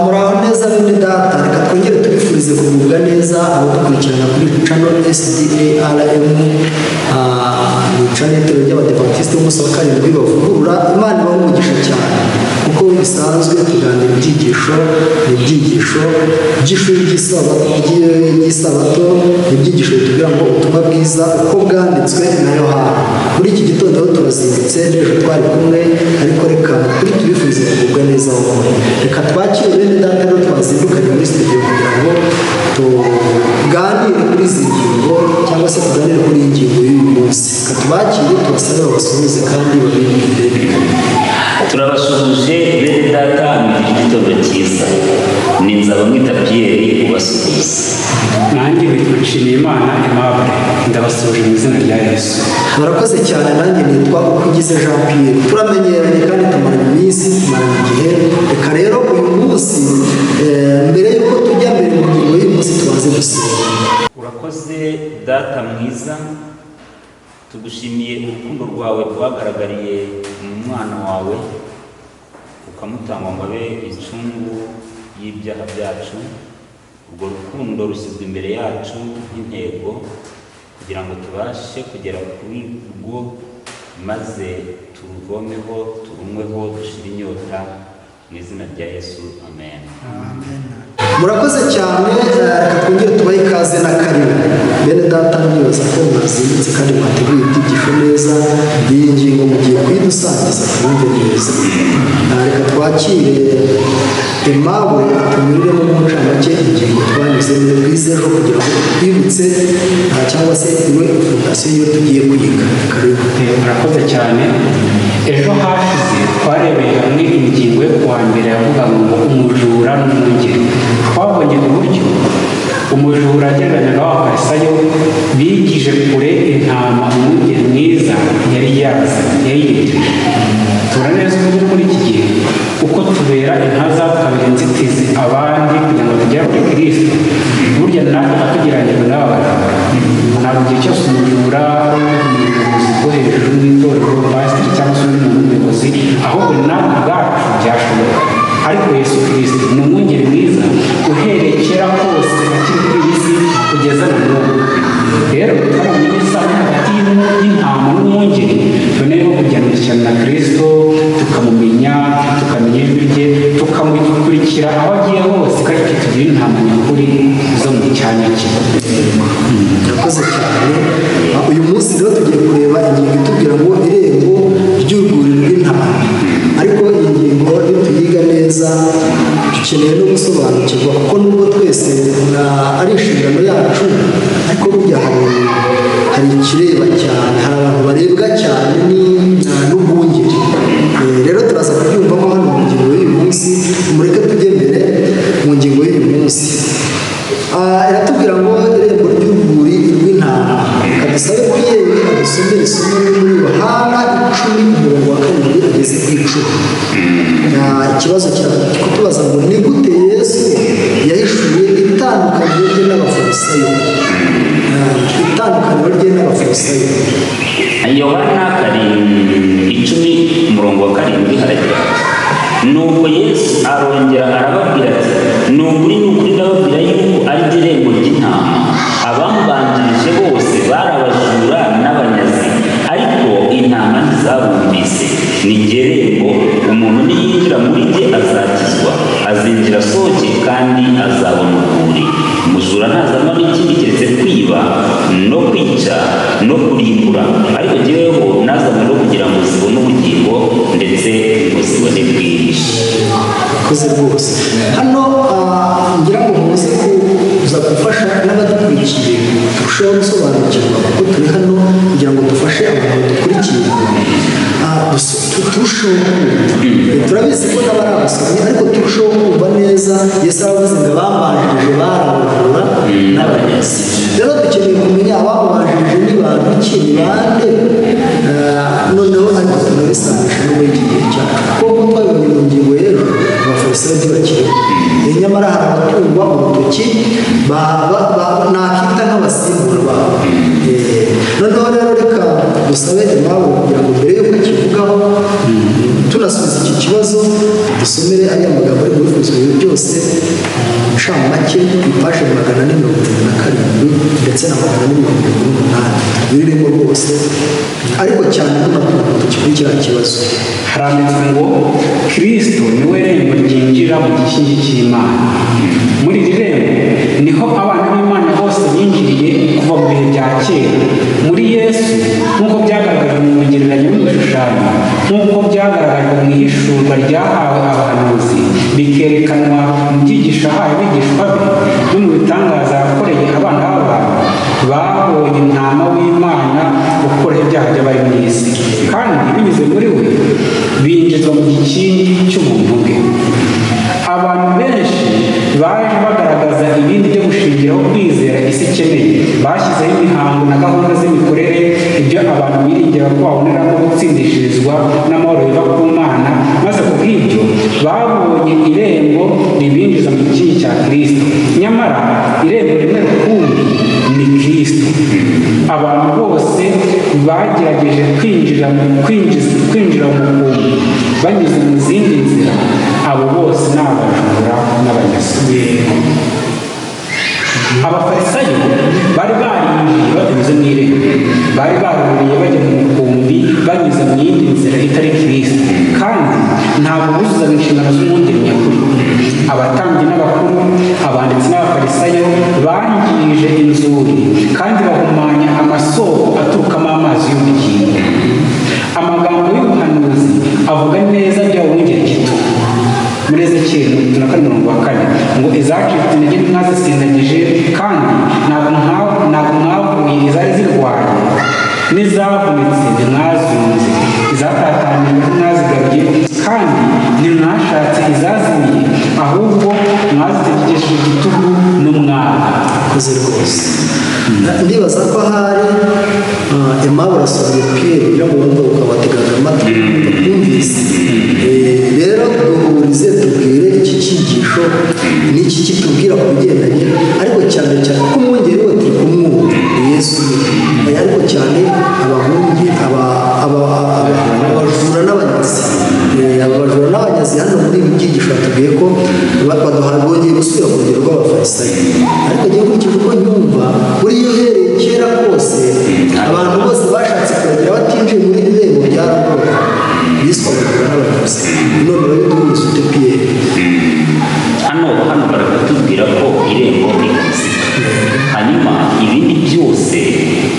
muraho neza bene data, reka twongere tubifurize kugubwa neza abo dukurikirana kuri channel SDARM, ni channel y'Abadiventiste b'umunsi wa karindwi bavugurura. Imana ibahe umugisha cyane, kuko bisanzwe tuganira ibyigisho by'ishuri ry'isabato, ibyigisho bitubwira ngo ubutumwa bwiza uko bwanditswe na Yohana. Muri iki gitondo aho turazindutse n'ejo twari kumwe, ariko reka kuri tubifurize kugubwa neza wowe. Reka twakire bene data rero twazindukanye muri studio kugira ngo tuganire kuri izi ngingo, cyangwa se tuganire kuri iyi ngingo y'uyu munsi. Reka tubakire, tubasabe babasuhuze kandi babirinde. Turabasuhuje bene data mu gitondo cyiza. Ni Nzabamwita Pierre ubasuhuza. Nanjye nshimiye Imana Aimable, ndabasuhuje mu izina rya Yesu. Murakoze cyane. Nanjye nitwa Ukugize Jean Pierre. Turamenyeranye kandi tumaranye iminsi, tumaranye igihe. Reka rero uyu munsi mbere y'uko tujya mbere mu ngingo y'uyu munsi tubanze gusenga. Urakoze data mwiza, tugushimiye urukundo rwawe rwagaragariye mu mwana wawe, ukamutanga ngo abe incungu y'ibyaha byacu. Urwo rukundo rushyizwe imbere yacu nk'intego kugira ngo tubashe kugera kuri rwo, maze turuvomeho, turumweho, dushire inyota mu izina rya Yesu, amen. Murakoze cyane. Reka twongere tubahe ikaze na karibu bene data. Ndibaza ko mwazindutse kandi mwateguye ibyigisho neza. Iyi ngingo mugiye kuyidusangiza twumve neza. Reka twakire Aimable atunyuriremo mu ncamake ingingo twanyuze ejo kugira ngo twibutse cyangwa se iwe fondasiyo iyo tugiye kwiga. Karibu. Murakoze cyane. Ejo hashize twarebeye hamwe ingingo yo kuwa mbere yavuga ngo umujura n'umwungeri. Twabonye uburyo umujura agereranya n'abafarisayo bigije kure intama umwungeri mwiza yari yayiyegereje. Turaneza uburyo muri iki gihe uko tubera intaza tukabera inzitizi abandi kugira ngo tugere kuri Kristo. Burya natwe atugereranyijwe n'abagabo. Ntabwo igihe cyose umujura ari umuyobozi bwo hejuru n'itorero, pasiteri cyangwa se undi muyobozi, ahubwo natwe ubwacu byashoboka. Ariko Yesu Kristo ni umwungeri mwiza uhereye kera kose akiri kuri iyi si kugeza na n'ubu. Rero twabonye isano hagati y'intama n'umwungeri, tuneho kujyana ishyano na Kristo, tukamumenya, tukamenya ijwi rye, tukamukurikira aho agiye hose, kandi tugira intama nyakuri zo mu cyanya cye. Murakoze cyane. Uyu munsi rero tugiye kureba ingingo itubwira ngo irembo ry'urwuri rw'intama. Ariko iyi ngingo iyo tuyiga neza dukeneye no gusobanukirwa, kuko nubwo twese ari inshingano yacu, ariko burya hari ikireba cyane, hari abantu barebwa cyane n'ubwungeri. Rero turaza kubyumvamo hano mu ngingo y'uyu munsi. Mureke tujye mbere mu ngingo y'uyu munsi. Iratubwira ngo irembo ry'urwuri rw'intama. Reka dusabe Pierre adusomere isomo riri muri Yohana 10:2 ageze ku 10. Ikibazo kirakutubaza ngo ni gute Yesu yahishuye itandukaniro rye n'abafarisayo. Itandukaniro rye n'abafarisayo. Yohana 10:7 haragira nuko Yesu arongera arababwira ati, ni ukuri ndababwira yuko ari ryo rembo ry'intama. Abambanjirije bose bari abajura n'abanyazi, ariko intama ntizabumvise. Ni jye rembo, umuntu niyinjira muri jye azakizwa, azinjira asohoke kandi azabona urwuri. Umujura ntazanwa n'ikindi keretse kwiba no kwica no kurimbura, ariko jyeweho nazanywe no kugira ngo zibone ubugingo, ndetse ngo zibone bwinshi. Murakoze rwose. Hano ngira ngo muze kuza gufasha n'abadukurikiye turushaho gusobanukirwa, kuko turi hano kugira ngo dufashe abantu dukurikiye turushaho kumva. Turabizi ko n'abari abasomyi, ariko turushaho kumva neza. Yesu aravuze ngo abambanjirije bari abajura n'abanyazi. Rero dukeneye kumenya abamubanjirije ni bantu ki, ni bande, noneho ariko tunabisanisha n'ubundi gihe cyacu, kuko twabibonye mu ngingo y'ejo abafarisayo ntibakiriho. Nyamara hari abatungwa urutoki nakita nk'abasimbura babo. Noneho rero reka dusabe Aimable kugira ngo mbere y'uko akivugaho tunasubiza iki kibazo dusomere ariya magambo ari muri Efeso byose nshamake ipaje 477 ndetse na 478 birimo rwose, ariko cyane n'amatungo tukikurikira kibazo. haranditswe ngo Kristo niwe rembo ryinjira mu gishingi cy'Imana. Muri iri rembo niho abana b'Imana bose binjiriye kuva mu bihe bya kera. Muri Yesu nk'uko byagaragajwe mu bigereranyo n'ibishushanyo, nk'uko byagaragajwe mu ihishurwa ryahawe abahanuzi, bikerekanwa mu byigisho ahawe abigishwa be, no mu bitangaza yakoreye abana b'abantu, babonye intama w'Imana ukora ibyaha by'abari mu isi, kandi binyuze muri we binjizwa mu gikingi cy'ubuntu bwe. Abantu benshi baje bagaragaza ibindi byo gushingiraho kwizera isi ikeneye. Bashyizeho imihango na gahunda z'imikorere, ibyo abantu biringira ko baboneramo gutsindishirizwa n'amahoro biva ku Mana, maze ku bw'ibyo babonye irembo ribinjiza mu gikingi cya Kristo. Nyamara irembo rimwe rukumbi ni Kristo. Abantu bose bagerageje kwinjira mu bukungu banyuze mu zindi nzira, abo bose ni abajura n'abanyasuku. Abafarisayo bari barinjiye banyuze mu irembo, bari baruriye bajya mu mukumbi banyuze mu yindi nzira itari Kristo, kandi ntabwo buzuzaga inshingano z'umwungeri nyakuri. Abatambyi n'abakuru, abanditsi n'abafarisayo bangije inzuri kandi bahumanya amasoko aturukamo amazi y'ubugingo. Amagambo y'ubuhanuzi avuga neza by'abungeri gito. Muri Ezekiyeli 4:4 ngo izacitse intege mwazisindagije, kandi ntabwo mwavuye izari zirwaye, n'izavunitse ntimwazunze, izatataniwe ntimwazigaruriye, kandi ntimwashatse izazimiye, ahubwo mwazitegereje igitugu n'umwaka. Koze rwose. Ndibaza ko ahari Aimable arasomye Pierre kugira ngo wumve ukabategaga amatwi bakumvise. Rero duhurize tubwire iki cyigisho n'iki kitubwira ku bigendanye, ariko cyane cyane ko umwungeri we turi kumwumva Yesu, ariko cyane abahungi abajura n'abanyazi. Abajura n'abanyazi hano muri ibi byigisho batubwiye ko baduha bongeye gusubira ku rugero rw'abafarisayo, ariko ngiye kurikije uko nyumva buriya uhereye kera kose abantu bose bashatse kugira batinjiye muri iri rembo ryaragoye, biswe abajura n'abanyazi. None urabiduhuza ute Pierre? hano baratubwira ko irembo ni Kristo, hanyuma ibindi byose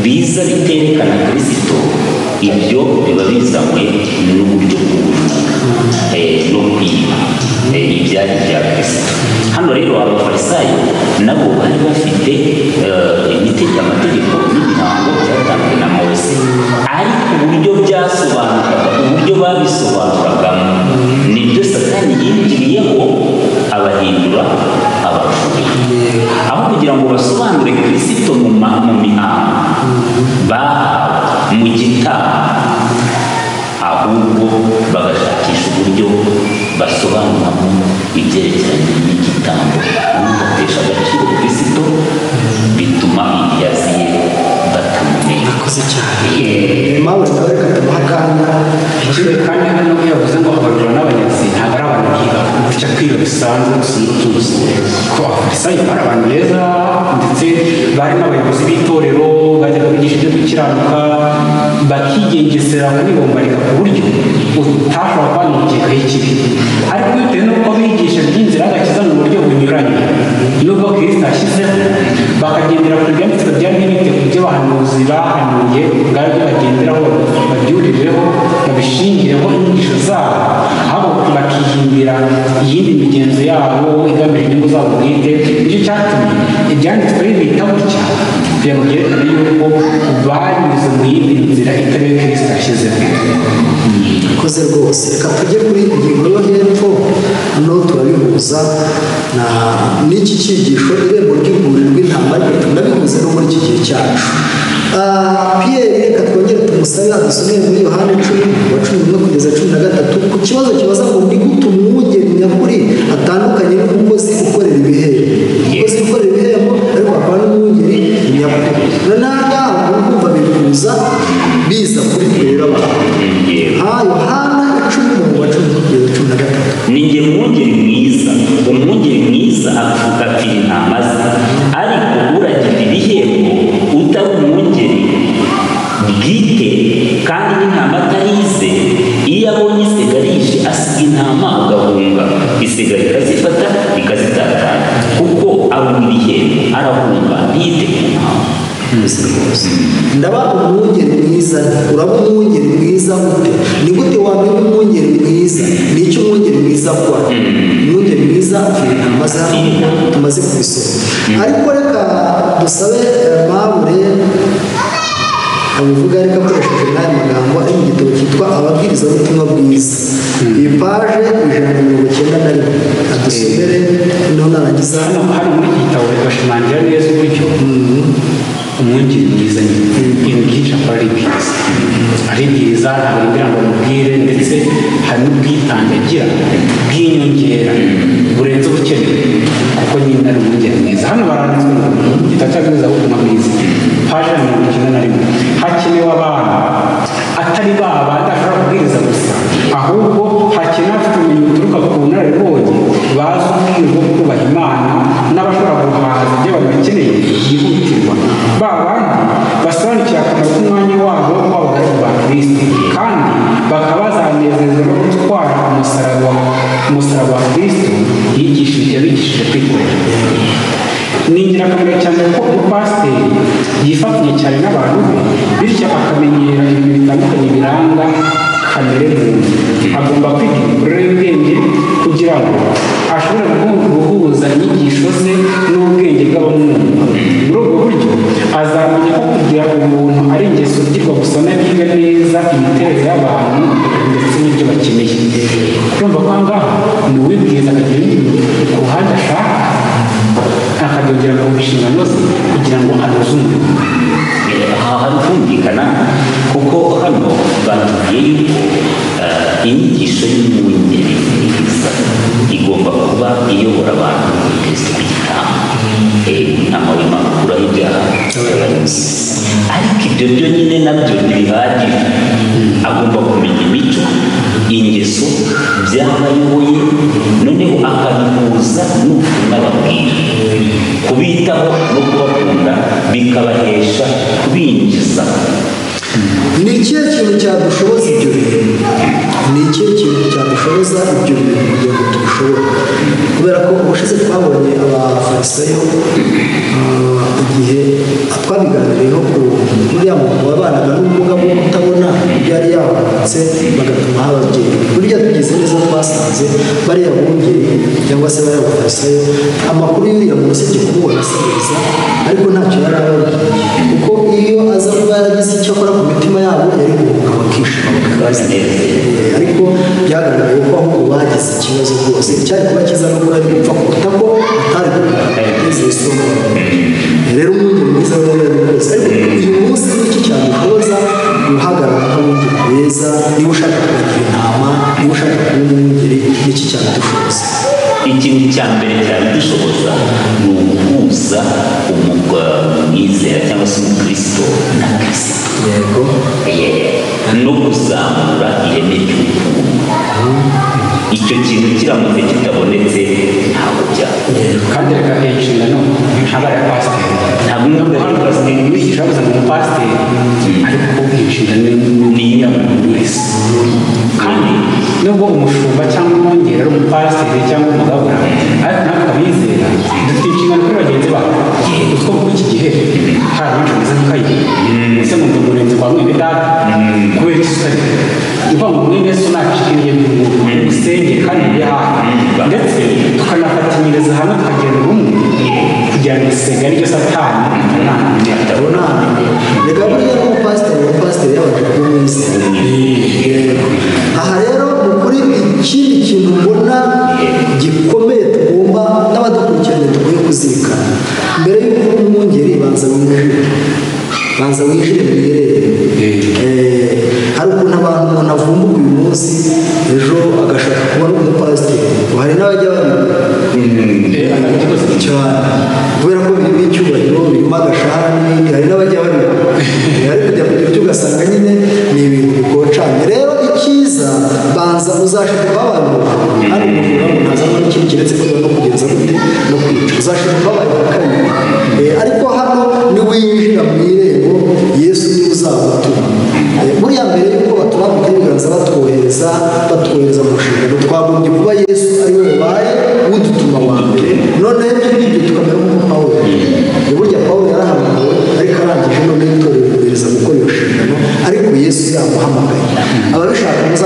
biza biterekana Kristo, ibyo biba bizanywe n'uburyo bw'ubujura no kwiba ibyari bya Kristo. Hano rero abafarisayo nabo bari bafite amategeko n'imihango byatanzwe na Mose, ariko uburyo byasobanuraga, uburyo babisobanuragamo nibyo Satani yinjiriyeho abahindura abajura. Aho kugira ngo basobanure Kristo mu mihango mu gitambo, ahubwo bagashakisha uburyo basobanuramo ibyerekeranye n'igitambo, batesha agaciro Kristo, bituma yaziye batamumenya. Akoze cyane. Aimable nawe reka tumuha akanya. Kandi hano yavuze ngo abajura n'abanyazi ntabwo ari abantu biba gutya kwiba bisanzwe tuzi ko abafarisayo bari abantu beza, ndetse bari n'abayobozi b'itorero bajya kubigisha ibyo gukiranuka, bakigengesera banibombarika ku buryo utashobora kwangirikaho ikibi. Ariko bitewe n'uko bigisha by'inzira y'agakiza mu buryo bunyuranye n'ubwo Kristo yashyizeho, bakagendera ku byanditswe byari bite ku byo abahanuzi bahanuye, bwari bagenderaho, babyurireho, babishingireho inyigisho zabo, ahubwo bakihimbira iyindi migenzo yabo igamije inyungu zabo bwite. Nicyo cyatumye ibyanditswe bibita gutya, kugira ngo byerekane yuko banyuze mu yindi nzira itari yo Kristo yashyizeho. Koze rwose. Reka tujye kuri ingingo yo hepfo, hano turabihuza n'iki cyigisho irembo ry'urwuri rw'intama, ariko tunabihuze no muri iki gihe cyacu. Pierre reka twongere tumusabe adusomere muri Yohana 10:11-13 ku kibazo kibaza ngo ni gute umwungeri nyakuri atandukanye n'umukozi ukorera ibihembo. Umukozi ukorera ibihembo ariko akaba n'umwungeri nyakuri. Nananga kumva bifuza biza kuri rero abantu. Yohana 10:11-13. kandi n'intama atarize, iyo abonye isega rije asiga intama agahunga, isega rikazifata rikazitatanya, kuko abona ibihembo arahunga ntiyite ku ntama. Ndaba umwungeri mwiza, uraba umwungeri mwiza gute? Ni gute wamenya umwungeri mwiza? Ni icyo umwungeri mwiza akora? Umwungeri mwiza afite intama ze hano tumaze kubisoma. Ariko reka dusabe Mabure abivuga, ariko akoresheje n'aya magambo ari mu gitabo cyitwa Ababwirizabutumwa bwiza, iyi paje 191, adusomere noneho narangiza. hano muri iki gitabo bashimangira neza uburyo umwungeri mwiza ibintu byinshi akora ari byiza, ntabwo ngira ngo amubwire, ndetse hari n'ubwitange agira bw'inyongera burenze ubukenewe, kuko nyine ari umwungeri mwiza. Hano baranditswe ngo igitabo cy'Ababwirizabutumwa bwiza, paje 91, hakenewe abantu atari baba badashobora kubwiriza gusa, ahubwo hakenewe abafite ubumenyi buturuka ku bunararibonye, bazi ubwiru bwo kubaha Imana, n'abashobora guhaza ibyo abantu bakeneye byihutirwa, ba bandi basobanukira akamaro k'umwanya wabo w'abagaragu ba Kristo, kandi bakaba bazanezezwa no gutwara umusaraba wa Kristo yabigishije kwikorera. Ni ingirakamaro cyane ko umupasiteri yifatanya cyane n'abantu be, bityo akamenyera ibintu bitandukanye biranga kamere muntu. Agomba kwiga imikorere y'ubwenge kugira ngo ashobore guhuza inyigisho ze n'ubwenge bw'abamwumva. Muri ubwo buryo azamenya ko kugira umuntu ari ingeso zigirwa gusa n'abiga neza imiterere y'abantu ndetse n'ibyo bakeneye. Urumva ko aha ngaha ni uwibwiriza akagira ibintu ku ruhande ashaka, akabyongera mu nshingano ze kugira ngo anoze umurimo. Aha hari kumvikana, kuko hano batubwiye yuko inyigisho y'umwungeri mwiza igomba kuba iyobora abantu muri Kristo ku gitambo, intama w'Imana ukuraho ibyaha by'abanyabyaha. Ariko ibyo byo nyine nabyo ntibihagije, agomba kumenya imico, ingeso by'abayoboye, noneho akabihuza n'ubutumwa babwira, kubitaho no kubakunda bikabahesha kubinjiza. Ni ikihe kintu cyadushoboza ibyo bintu? Ni ikihe kintu cyadushoboza ibyo bintu kugira ngo tubishobore? Kubera ko ubushize twabonye abafarisayo igihe twabiganiriyeho ku buriya muntu wabanaga n'ubumuga bwo kutabona ibyo yari yavutse, bagatuma haba ababyeyi. Burya tugize neza twasanze bariya bungeri cyangwa se bariya bafarisayo, amakuru y'uriya muntu usibye kumubona asabiriza, ariko ntacyo yari ababwiye, kuko iyo aza kuba yaragize icyo akora ku mitima yabo yari guhunga bakishima bakabazinezera. Ariko byagaragaye ko ahubwo bagize ikibazo rwose, cyari kuba cyiza no kuba ari gupfa kuruta ko atari guteza isomo. Rero umwungeri mwiza w'ababyeyi bose, ariko uyu munsi n'iki cyadushoboza guhagarara nk'abungeri beza. Niba ushaka kugira intama, niba ushaka kuba umwungeri, n'iki cyadushoboza? Ikintu cya mbere cyadushoboza ni uguhuza umwizera cyangwa se umukristo na Kristo, yego, no kuzamura ireme ry'ubukungu. Icyo kintu kiramutse kitabonetse ntabwo byakora. Kandi reka inshingano ntabwo ari pasiteri, ntabwo ari pasiteri wigisha gusa ngo umupasiteri, ariko inshingano ni iy'abantu wese. Kandi nubwo umushumba cyangwa umwungeri ari umupasiteri cyangwa umugabura, ariko natwe abizera dufite inshingano kuri bagenzi bacu. Kuko muri iki gihe hari benshi bameze nk'ikayi, ese ngo ndi umurinzi kwa mwene data kubera iki utari uvuga ngo mwene so nacikiriye usenge kandi uri hafi, ndetse tukanafatanyiriza hamwe tukagenda ubumwe kugira ngo isega ryo satani runani. Reka burya n'umupasiteri yabanje kuba umwizera. Aha rero ni ukuri ikindi kintu mbona gikomeye tugomba n'abadukurikiranye dukwiye kuzirikana, mbere y'uko umwungeri banza winjire mu irembo. Hari ukuntu abantu umuntu avumbuka uyu munsi, ejo agashaka kubona umupasiteri. Hari n'abajya babibona cyane kubera ko birimo icyubahiro, birimo agashahara n'ibindi. Hari n'abajya babibona, ariko kujya kugira icyo ugasanga nyine ni ibintu bikocanye. Rero icyiza, banza uzashaka abantu, kandi umujura ngo ntazamo n'ikintu keretse kwiba no kugenza gute no kwica, uzashaka abantu bakabiri. Ariko hano niwinjira mu irembo, Yesu niwe uzagutuma.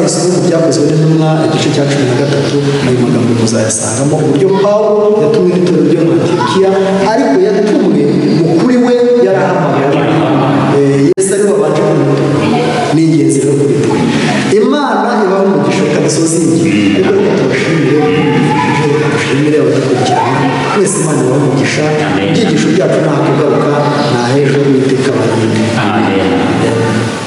muzayisome mu byakozwe n'intumwa igice cya 13, ayo magambo muzayasangamo uburyo Pawulo yatumwe n'itorero ryo mu Antiyokiya, ariko yatumwe